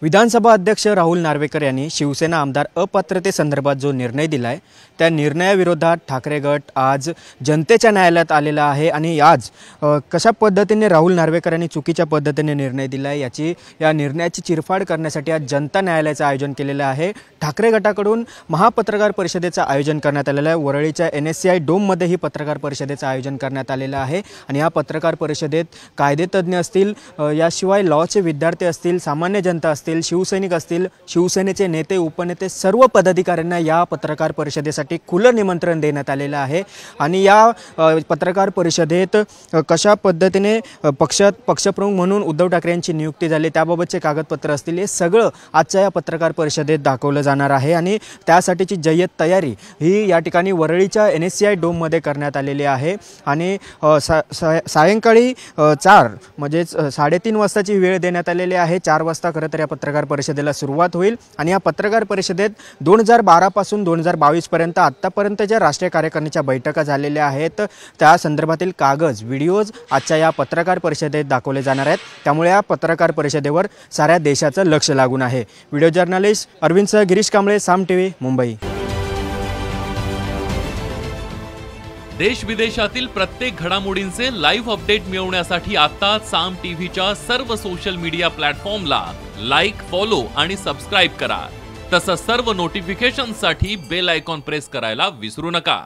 विधानसभा अध्यक्ष राहुल नार्वेकर यांनी शिवसेना आमदार अपात्रतेसंदर्भात जो निर्णय दिलाय त्या निर्णयाविरोधात ठाकरे गट आज जनतेच्या न्यायालयात आलेला आहे आणि आज कशा पद्धतीने राहुल नार्वेकर यांनी चुकीच्या पद्धतीने निर्णय दिलाय या निर्णयाची चिरफाड करण्यासाठी आज जनता न्यायालयाचं आयोजन केलेलं आहे। ठाकरे गटाकडून महापत्रकार परिषदेचं आयोजन करण्यात आलेलं आहे। वरळीच्या NSCI डोममध्ये ही पत्रकार परिषदेचं आयोजन करण्यात आलेलं आहे आणि या पत्रकार परिषदेत कायदेतज्ञ असतील, याशिवाय लॉचे विद्यार्थी असतील, सामान्य जनता असतील, शिवसैनिक असतील, शिवसेनेचे नेते उपनेते सर्व पदाधिकाऱ्यांना या पत्रकार परिषदेसाठी खुलं निमंत्रण देण्यात आलेलं आहे। आणि या पत्रकार परिषदेत कशा पद्धतीने पक्षप्रमुख म्हणून उद्धव ठाकरे यांची नियुक्ती झाली त्याबाबतचे कागदपत्र असतील हे सगळं आजच्या या पत्रकार परिषदेत दाखवलं जाणार आहे आणि त्यासाठीची जय्यत तयारी ही या ठिकाणी वरळीच्या NSCI डोममध्ये करण्यात आलेली आहे। आणि सायंकाळी 4 म्हणजे 3:30 वाजताची वेळ देण्यात आलेली आहे। 4 वाजता खरं तर या पत्रकार परिषदेला सुरुवात होईल आणि या पत्रकार परिषदेत 2012 पासून 2022 पर्यंत आतापर्यंत ज्या राष्ट्रीय कार्यकारिणीच्या बैठका झालेल्या आहेत त्या संदर्भातील कागद व्हिडिओज आजच्या या पत्रकार परिषदेत दाखवले जाणार आहेत। त्यामुळे या पत्रकार परिषदेवर साऱ्या देशाचं लक्ष लागून आहे। व्हिडिओ जर्नलिस्ट अरविंद सह गिरीश कांबळे, साम TV, मुंबई। देश विदेशातील प्रत्येक घडामोडींचे लाईव्ह अपडेट मिळवण्यासाठी आता साम टीव्हीच्या सर्व सोशल मीडिया प्लॅटफॉर्मला लाईक, फॉलो आणि सबस्क्राइब करा। तसंच सर्व नोटिफिकेशनसाठी बेल आयकॉन प्रेस करायला विसरू नका।